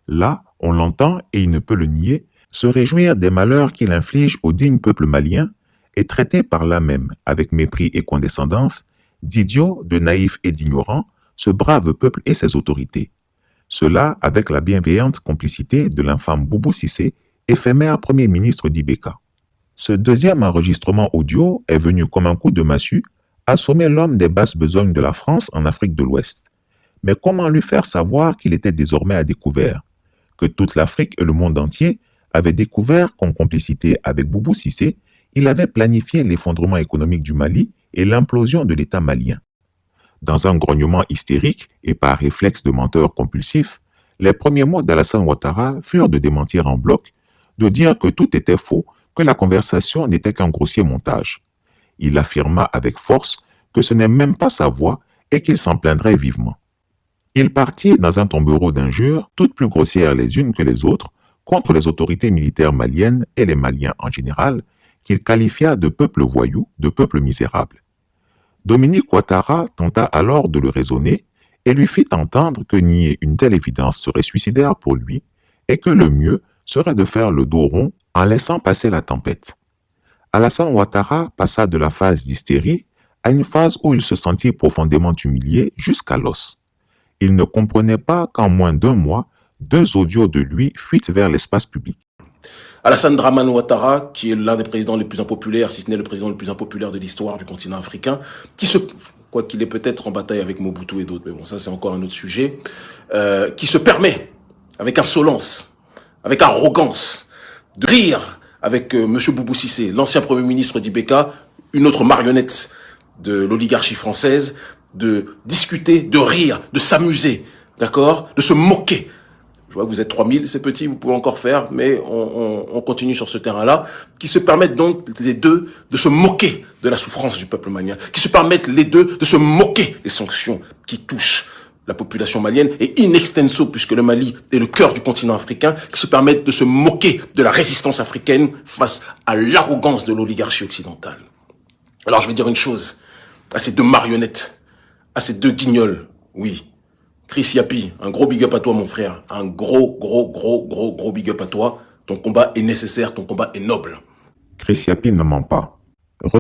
Là, on l'entend, et il ne peut le nier, se réjouir des malheurs qu'il inflige au digne peuple malien et traiter par là même, avec mépris et condescendance, d'idiot, de naïf et d'ignorant, ce brave peuple et ses autorités. Cela avec la bienveillante complicité de l'infâme Boubou Cissé, éphémère premier ministre d'Ibeka. Ce deuxième enregistrement audio est venu comme un coup de massue assommer l'homme des basses besognes de la France en Afrique de l'Ouest. Mais comment lui faire savoir qu'il était désormais à découvert, que toute l'Afrique et le monde entier avaient découvert qu'en complicité avec Boubou Cissé, il avait planifié l'effondrement économique du Mali et l'implosion de l'État malien. Dans un grognement hystérique et par réflexe de menteur compulsif, les premiers mots d'Alassane Ouattara furent de démentir en bloc, de dire que tout était faux, que la conversation n'était qu'un grossier montage. Il affirma avec force que ce n'est même pas sa voix et qu'il s'en plaindrait vivement. Il partit dans un tombereau d'injures, toutes plus grossières les unes que les autres, contre les autorités militaires maliennes et les Maliens en général, qu'il qualifia de peuple voyou, de peuple misérable. Dominique Ouattara tenta alors de le raisonner et lui fit entendre que nier une telle évidence serait suicidaire pour lui et que le mieux serait de faire le dos rond en laissant passer la tempête. Alassane Ouattara passa de la phase d'hystérie à une phase où il se sentit profondément humilié jusqu'à l'os. Il ne comprenait pas qu'en moins d'un mois, 2 audios de lui fuitent vers l'espace public. Alassane Dramane Ouattara, qui est l'un des présidents les plus impopulaires, si ce n'est le président le plus impopulaire de l'histoire du continent africain, quoi qu'il est peut-être en bataille avec Mobutu et d'autres, mais bon, ça c'est encore un autre sujet, qui se permet, avec insolence, avec arrogance, de rire avec M. Boubou Cissé, l'ancien Premier ministre d'Ibeka, une autre marionnette de l'oligarchie française, de discuter, de rire, de s'amuser, d'accord, de se moquer. Je vois que vous êtes 3000, c'est petit, vous pouvez encore faire, mais on continue sur ce terrain-là, qui se permettent donc les deux de se moquer de la souffrance du peuple malien, qui se permettent les deux de se moquer des sanctions qui touchent la population malienne, et in extenso, puisque le Mali est le cœur du continent africain, qui se permettent de se moquer de la résistance africaine face à l'arrogance de l'oligarchie occidentale. Alors je vais dire une chose, à ces deux marionnettes, à ces deux guignols, oui, Chris Yapi, un gros big up à toi mon frère, un gros big up à toi, ton combat est nécessaire, ton combat est noble. Chris Yapi ne ment pas.